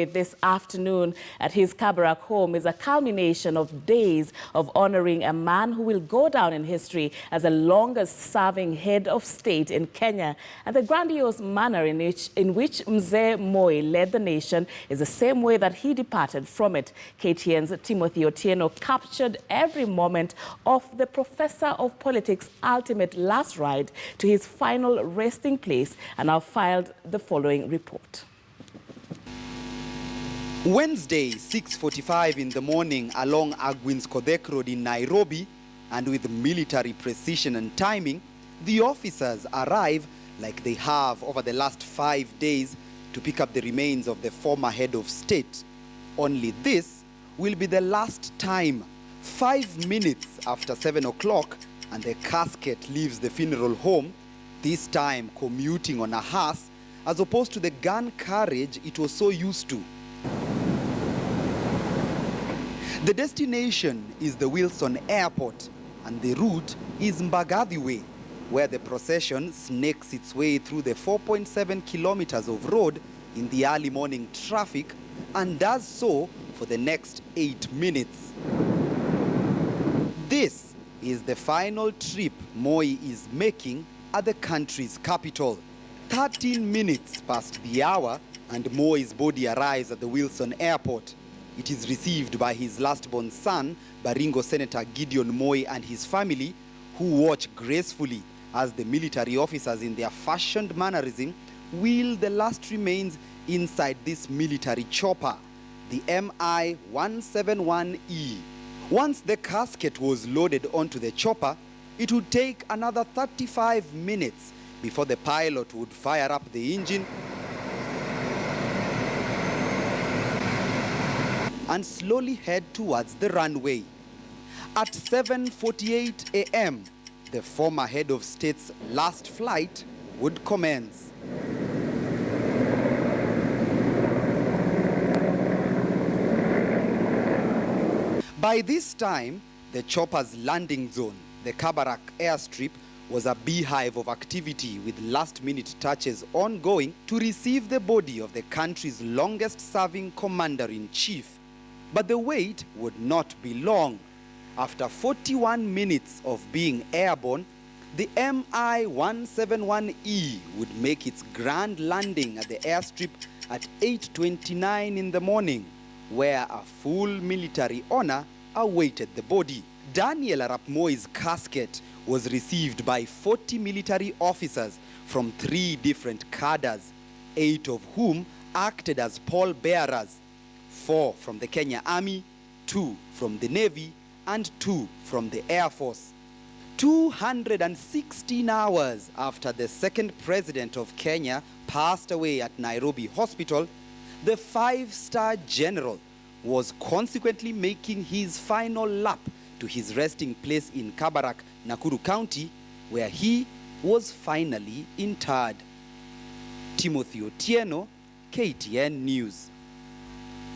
This afternoon at his Kabarak home is a culmination of days of honoring a man who will go down in history as the longest-serving head of state in Kenya. And the grandiose manner in which Mzee Moi led the nation is the same way that he departed from it. KTN's Timothy Otieno captured every moment of the professor of politics' ultimate last ride to his final resting place and now filed the following report. Wednesday, 6:45 in the morning along Agwins Kodhek Road in Nairobi, and with military precision and timing, the officers arrive like they have over the last 5 days to pick up the remains of the former head of state. Only this will be the last time. 5 minutes after 7 o'clock and the casket leaves the funeral home, this time commuting on a hearse as opposed to the gun carriage it was so used to. The destination is the Wilson Airport, and the route is Mbagathi Way, where the procession snakes its way through the 4.7 kilometers of road in the early morning traffic and does so for the next 8 minutes. This is the final trip Moi is making at the country's capital. 13 minutes past the hour and Moi's body arrives at the Wilson Airport. It is received by his last-born son, Baringo Senator Gideon Moi, and his family, who watch gracefully as the military officers in their fashioned mannerism wheel the last remains inside this military chopper, the Mi-171E. Once the casket was loaded onto the chopper, it would take another 35 minutes before the pilot would fire up the engine and slowly head towards the runway. At 7:48 a.m., the former head of state's last flight would commence. By this time, the chopper's landing zone, the Kabarak airstrip, was a beehive of activity with last-minute touches ongoing to receive the body of the country's longest-serving commander-in-chief. But the wait would not be long. After 41 minutes of being airborne, the Mi-171E would make its grand landing at the airstrip at 8:29 in the morning, where a full military honor awaited the body. Daniel Arap Moi's casket was received by 40 military officers from 3 different cadres, 8 of whom acted as pallbearers. 4 from the Kenya Army, 2 from the Navy, and 2 from the Air Force. 216 hours after the second president of Kenya passed away at Nairobi Hospital, the 5-star general was consequently making his final lap to his resting place in Kabarak, Nakuru County, where he was finally interred. Timothy Otieno, KTN News.